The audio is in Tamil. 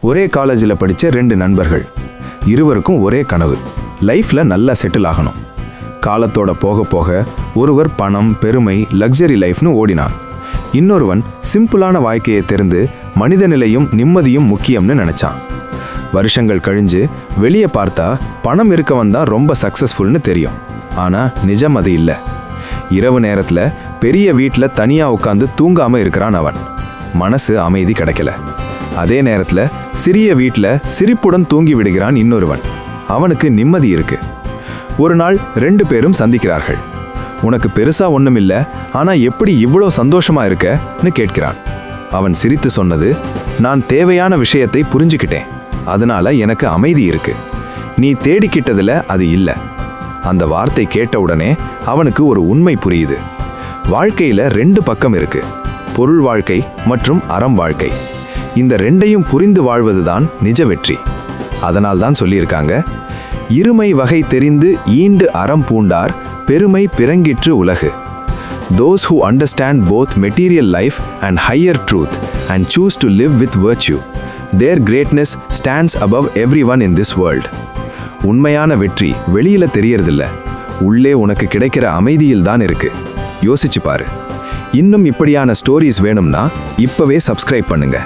ஒரே காலேஜில் படித்த 2 நண்பர்கள். இருவருக்கும் ஒரே கனவு, லைஃப்பில் நல்லா செட்டில் ஆகணும். காலத்தோட போக போக ஒருவர் பணம், பெருமை, லக்ஸரி லைஃப்னு ஓடினான். இன்னொருவன் சிம்பிளான வாழ்க்கையை தெரிந்து மனித நிலையும் நிம்மதியும் முக்கியம்னு நினச்சான். வருஷங்கள் கழிஞ்சு வெளியே பார்த்தா பணம் இருக்கவன் தான் ரொம்ப சக்ஸஸ்ஃபுல்னு தெரியும். ஆனால் நிஜம் அது இல்லை. இரவு நேரத்தில் பெரிய வீட்டில் தனியாக உட்காந்து தூங்காமல் இருக்கிறான் அவன். மனசு அமைதி கிடைக்கல. அதே நேரத்தில் சிறிய வீட்டில் சிரிப்புடன் தூங்கி விடுகிறான் இன்னொருவன். அவனுக்கு நிம்மதி இருக்கு. ஒரு நாள் 2 பேரும் சந்திக்கிறார்கள். உனக்கு பெருசா ஒன்றும் இல்லை, ஆனால் எப்படி இவ்வளோ சந்தோஷமா இருக்கன்னு கேட்கிறான். அவன் சிரித்து சொன்னது, நான் தேவையான விஷயத்தை புரிஞ்சுக்கிட்டேன், அதனால எனக்கு அமைதி இருக்கு. நீ தேடிக்கிட்டதில் அது இல்லை. அந்த வார்த்தை கேட்ட உடனே அவனுக்கு ஒரு உண்மை புரியுது. வாழ்க்கையில் 2 பக்கம் இருக்கு, பொருள் வாழ்க்கை மற்றும் அறம் வாழ்க்கை. இந்த 2ஐயும் புரிந்து வாழ்வதுதான் நிஜ வெற்றி. அதனால்தான் சொல்லியிருக்காங்க, இருமை வகை தெரிந்து ஈண்டு அறம் பூண்டார் பெருமை பிறங்கிற்று உலகு. Those who understand both material life and higher truth and choose to live with virtue, their greatness stands above everyone in this world. உண்மையான வெற்றி வெளியில தெரியறதில்ல, உள்ளே உனக்கு கிடைக்கிற அமைதியில் தான் இருக்கு. யோசிச்சு பாரு. இன்னும் இப்படியான ஸ்டோரிஸ் வேணும்னா இப்பவே சப்ஸ்கிரைப் பண்ணுங்க.